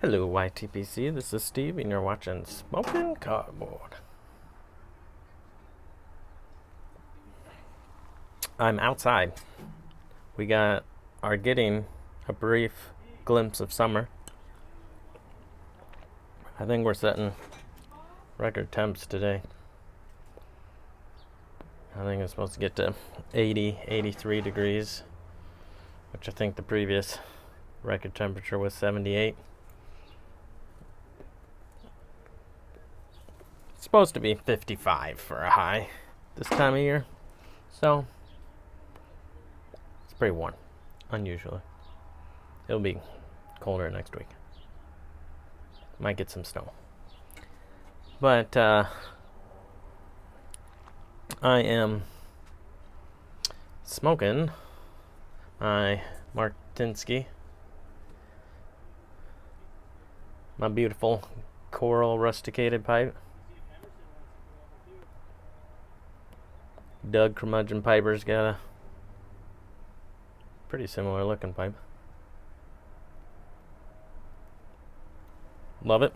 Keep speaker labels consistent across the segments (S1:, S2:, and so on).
S1: Hello, YTPC. This is Steve, and you're watching Smoking Cardboard. I'm outside. We are getting a brief glimpse of summer. I think we're setting record temps today. I think it's supposed to get to 80, 83 degrees, which I think the previous record temperature was 78. It's supposed to be 55 for a high this time of year, so it's pretty warm, unusually. It'll be colder next week. Might get some snow. But I am smoking my Martinsky, my beautiful coral rusticated pipe. Doug Curmudgeon Piper's got a pretty similar looking pipe. Love it.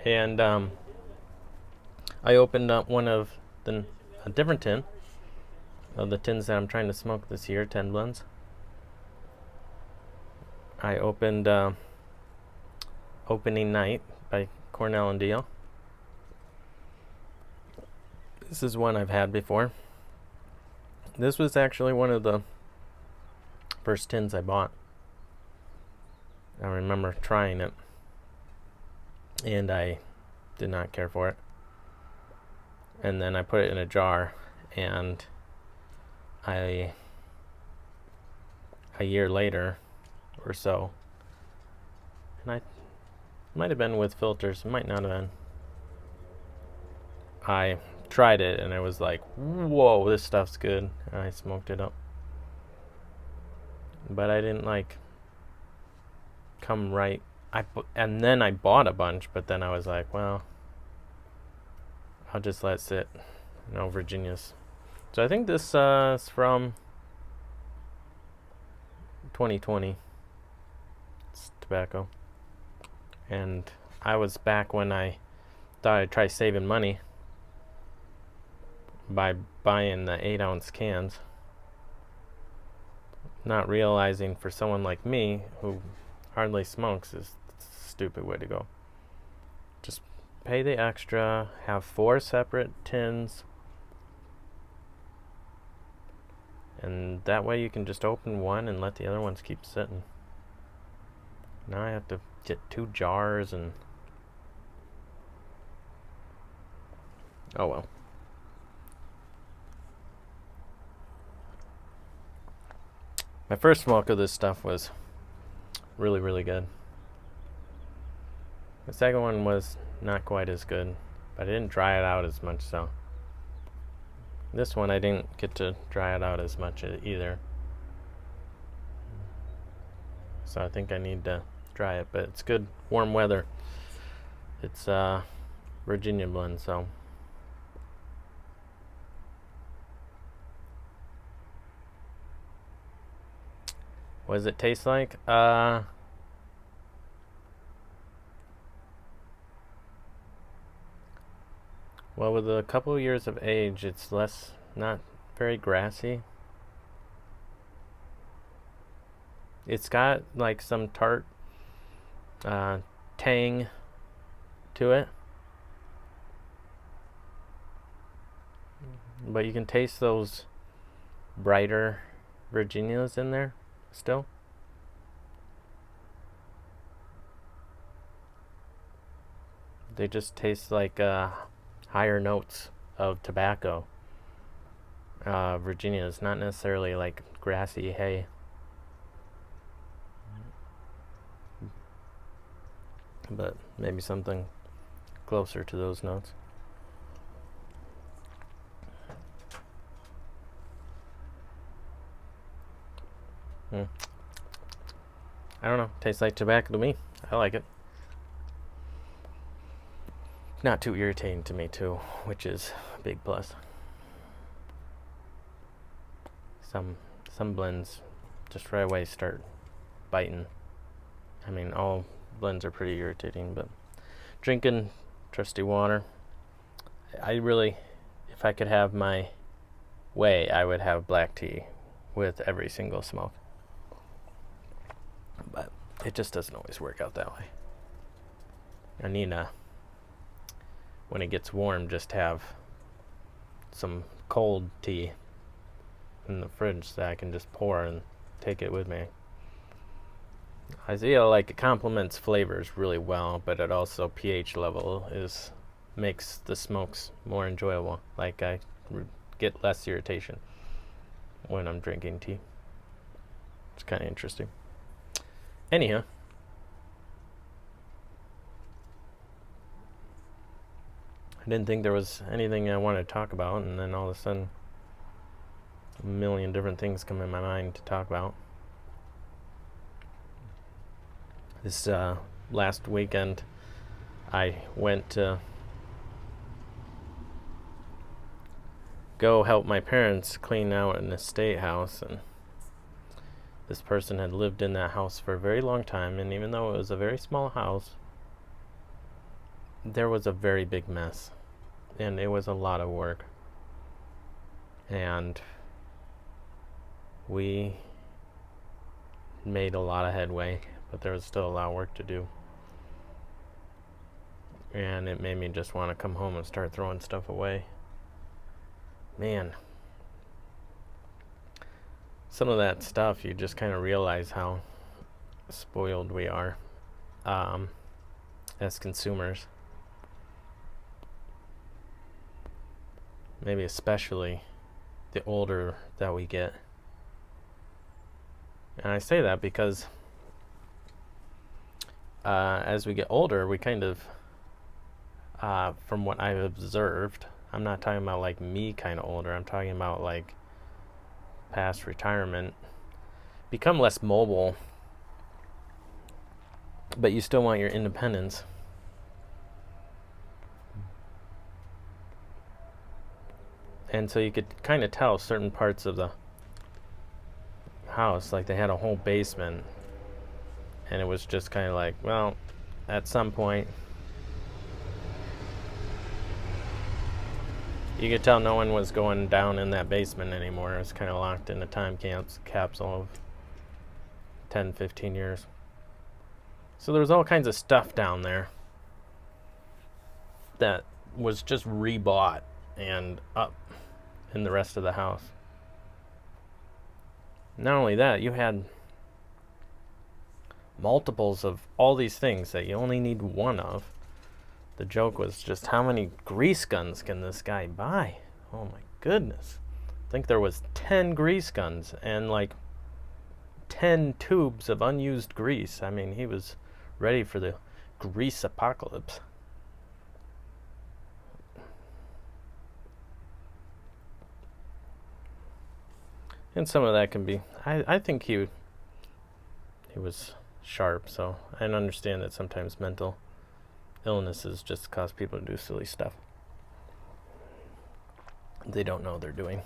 S1: And I opened up a different tin of the tins that I'm trying to smoke this year, 10 blends. I opened Opening Night by Cornell and Deal. This is one I've had before. This was actually one of the first tins I bought. I remember trying it, and I did not care for it. And then I put it in a jar, and a year later or so, and I might have been with filters, might not have been, I tried it, and I was like, whoa, this stuff's good. And I smoked it up. But I didn't come right. And then I bought a bunch, but then I was like, well, I'll just let it sit. No, Virginia's. So I think this is from 2020. It's tobacco. And I was back when I thought I'd try saving money by buying the 8-ounce cans, not realizing for someone like me who hardly smokes is a stupid way to go. Just pay the extra, have 4 separate tins, and that way you can just open one and let the other ones keep sitting. Now I have to get 2 jars, and oh well. My first smoke of this stuff was really, really good. The second one was not quite as good, but I didn't dry it out as much, so this one I didn't get to dry it out as much either. So I think I need to dry it, but it's good warm weather. It's Virginia blend, so what does it taste like? Well, with a couple of years of age, it's not very grassy. It's got like some tart tang to it, but you can taste those brighter Virginias in there still. They just taste like higher notes of tobacco. Virginias, not necessarily like grassy hay. But maybe something closer to those notes. I don't know. Tastes like tobacco to me. I like it. Not too irritating to me too, which is a big plus. Some blends just right away start biting. I mean, all blends are pretty irritating. But drinking trusty water. I really, if I could have my way, I would have black tea with every single smoke. But it just doesn't always work out that way. I need when it gets warm, just have some cold tea in the fridge that I can just pour and take it with me. I feel like it complements flavors really well, but it also pH level makes the smokes more enjoyable. Like I get less irritation when I'm drinking tea. It's kind of interesting. Anyhow, I didn't think there was anything I wanted to talk about, and then all of a sudden, a million different things come in my mind to talk about. This last weekend, I went to go help my parents clean out an estate house, and this person had lived in that house for a very long time, and even though it was a very small house, there was a very big mess, and it was a lot of work, and we made a lot of headway, but there was still a lot of work to do, and it made me just want to come home and start throwing stuff away. Man, some of that stuff, you just kind of realize how spoiled we are as consumers. Maybe especially the older that we get. And I say that because as we get older, we kind of, from what I've observed, I'm not talking about like me kind of older, I'm talking about like past retirement, become less mobile, but you still want your independence. And so you could kind of tell certain parts of the house, like they had a whole basement, and it was just kind of like, well, at some point you could tell no one was going down in that basement anymore. It was kind of locked in a time capsule of 10, 15 years. So there was all kinds of stuff down there that was just rebought and up in the rest of the house. Not only that, you had multiples of all these things that you only need one of. The joke was just, how many grease guns can this guy buy? Oh my goodness. I think there was 10 grease guns and like 10 tubes of unused grease. I mean, he was ready for the grease apocalypse. And some of that can be, I think he was sharp, so I understand that sometimes mental illnesses just cause people to do silly stuff they don't know they're doing.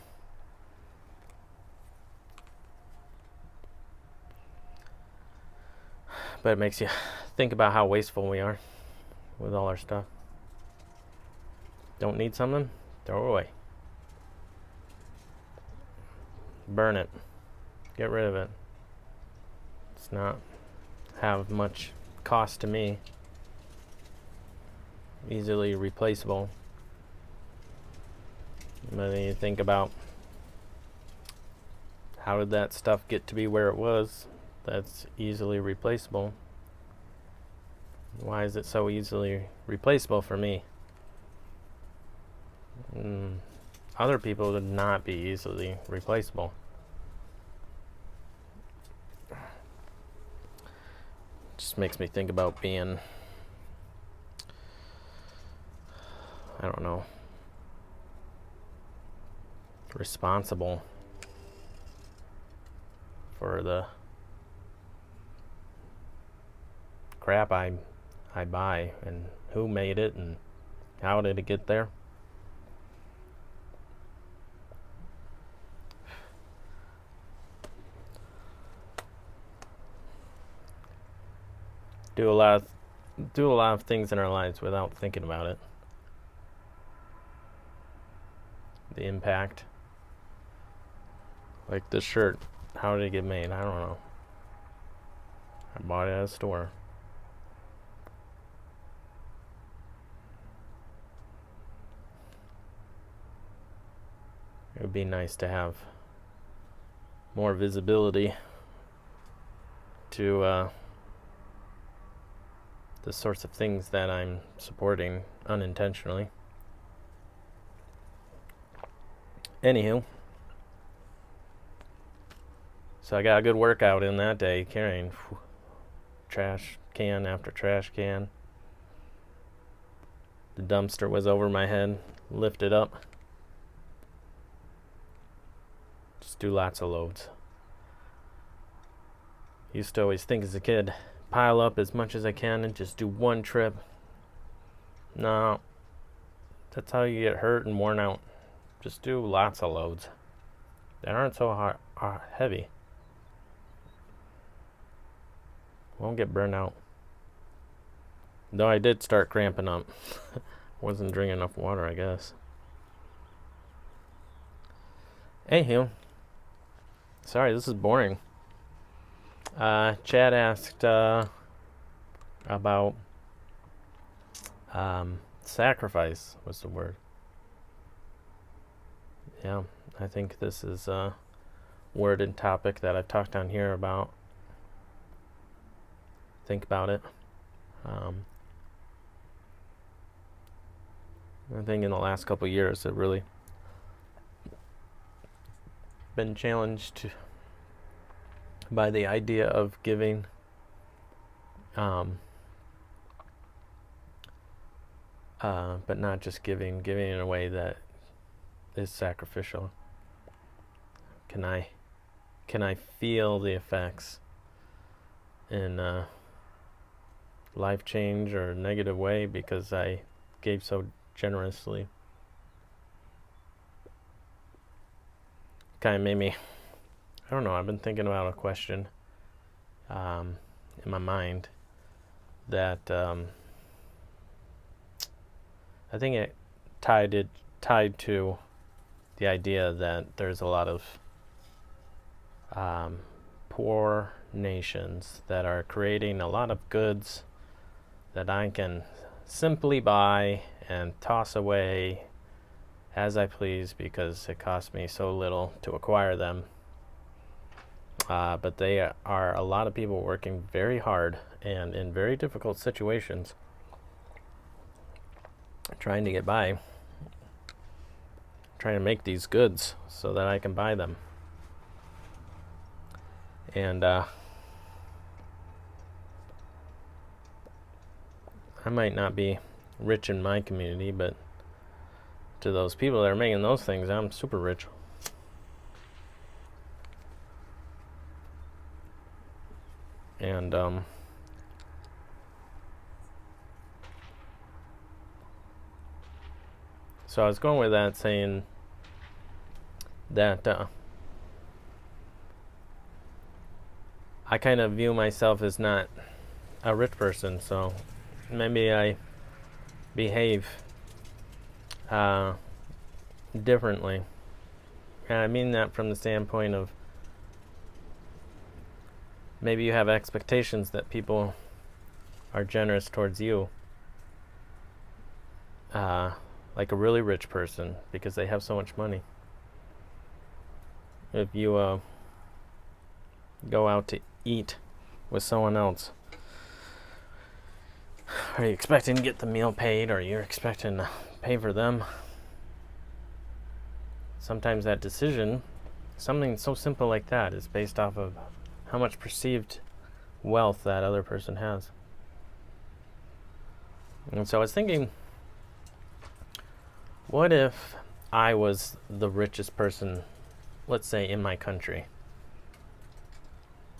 S1: But it makes you think about how wasteful we are with all our stuff. Don't need something? Throw it away. Burn it. Get rid of it. It's not have much cost to me. Easily replaceable. But then you think about, how did that stuff get to be where it was? That's easily replaceable. Why is it so easily replaceable for me? Other people would not be easily replaceable. Just makes me think about being, I don't know, responsible for the crap I buy, and who made it and how did it get there. do a lot of things in our lives without thinking about it. The impact. Like this shirt, how did it get made? I don't know. I bought it at a store. It would be nice to have more visibility to the sorts of things that I'm supporting unintentionally. Anywho, so I got a good workout in that day, carrying trash can after trash can. The dumpster was over my head, lifted up. Just do lots of loads. Used to always think as a kid, pile up as much as I can and just do one trip. No, that's how you get hurt and worn out. Just do lots of loads that aren't so heavy. Won't get burned out. Though I did start cramping up. Wasn't drinking enough water, I guess. Anywho, sorry, this is boring. Chad asked about sacrifice was the word. Yeah, I think this is a word and topic that I've talked on here about. Think about it. I think in the last couple of years I've really been challenged by the idea of giving but not just giving in a way that is sacrificial. Can I feel the effects in life change or negative way because I gave so generously? Kind of made me, I don't know, I've been thinking about a question in my mind that I think it tied to the idea that there's a lot of poor nations that are creating a lot of goods that I can simply buy and toss away as I please because it costs me so little to acquire them. But they are a lot of people working very hard and in very difficult situations trying to get by, trying to make these goods so that I can buy them. And I might not be rich in my community, but to those people that are making those things, I'm super rich. And so I was going with that, saying that I kind of view myself as not a rich person, so maybe I behave differently. And I mean that from the standpoint of maybe you have expectations that people are generous towards you, like a really rich person because they have so much money. If you go out to eat with someone else, are you expecting to get the meal paid, or you're expecting to pay for them? Sometimes that decision, something so simple like that, is based off of how much perceived wealth that other person has. And so I was thinking, what if I was the richest person, let's say, in my country?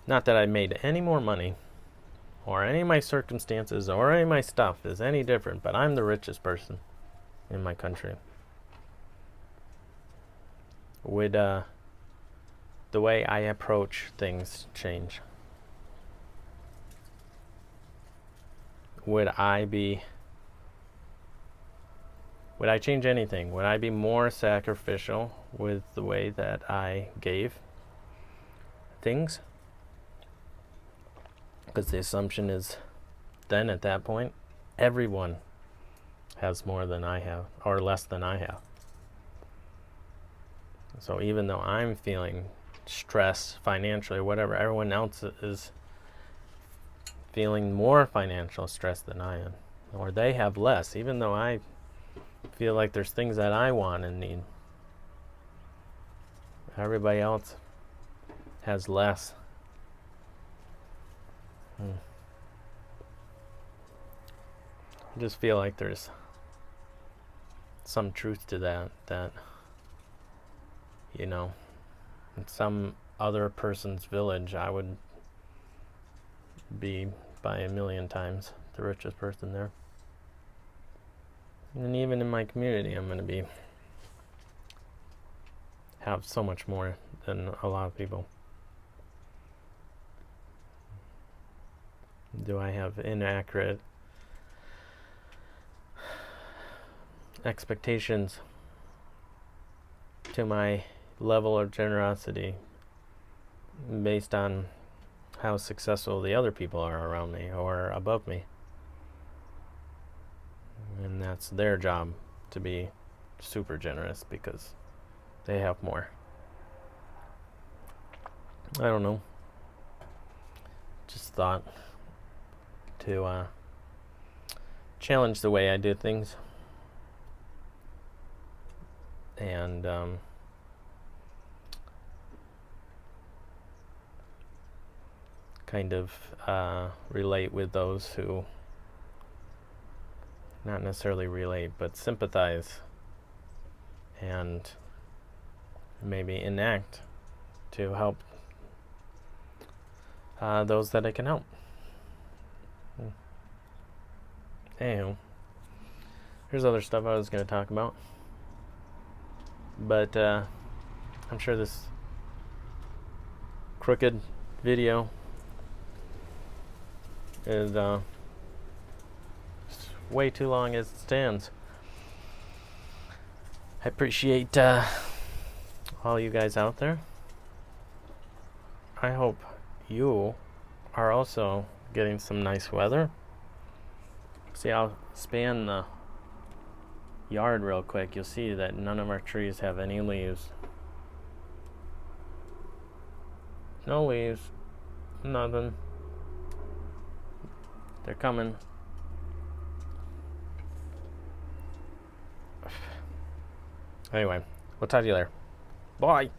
S1: Not that I made any more money, or any of my circumstances, or any of my stuff is any different, but I'm the richest person in my country. Would the way I approach things change? would I change anything? Would I be more sacrificial with the way that I gave things? Because the assumption is then at that point, everyone has more than I have or less than I have. So even though I'm feeling stress financially or whatever, everyone else is feeling more financial stress than I am. Or they have less, even though I feel like there's things that I want and need. Everybody else has less. I just feel like there's some truth to that, you know, in some other person's village, I would be by a million times the richest person there. And even in my community, I'm going to have so much more than a lot of people. Do I have inaccurate expectations to my level of generosity based on how successful the other people are around me or above me? And that's their job to be super generous because they have more. I don't know. Just thought to challenge the way I do things. And kind of relate with those who, not necessarily relate, but sympathize and maybe enact to help those that I can help. Anywho, here's other stuff I was going to talk about. But I'm sure this crooked video is way too long as it stands. I appreciate all you guys out there. I hope you are also getting some nice weather. See, I'll span the yard real quick. You'll see that none of our trees have any leaves. No leaves. Nothing. They're coming. Anyway, we'll talk to you later. Bye.